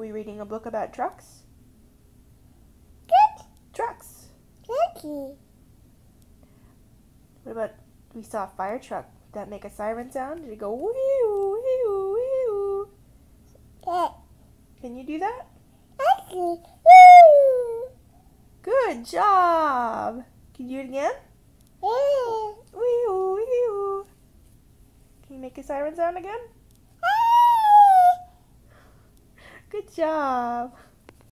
we reading a book about trucks? Good. Trucks. Lucky. What about we saw a fire truck? Did that make a siren sound? Did it go wee-oo, wee-oo, wee-oo? Yeah. Can you do that? Lucky. Woo. Good job. Can you do it again? Yeah. Wee-oo, wee-oo. Can you make a siren sound again? Ah. Good job.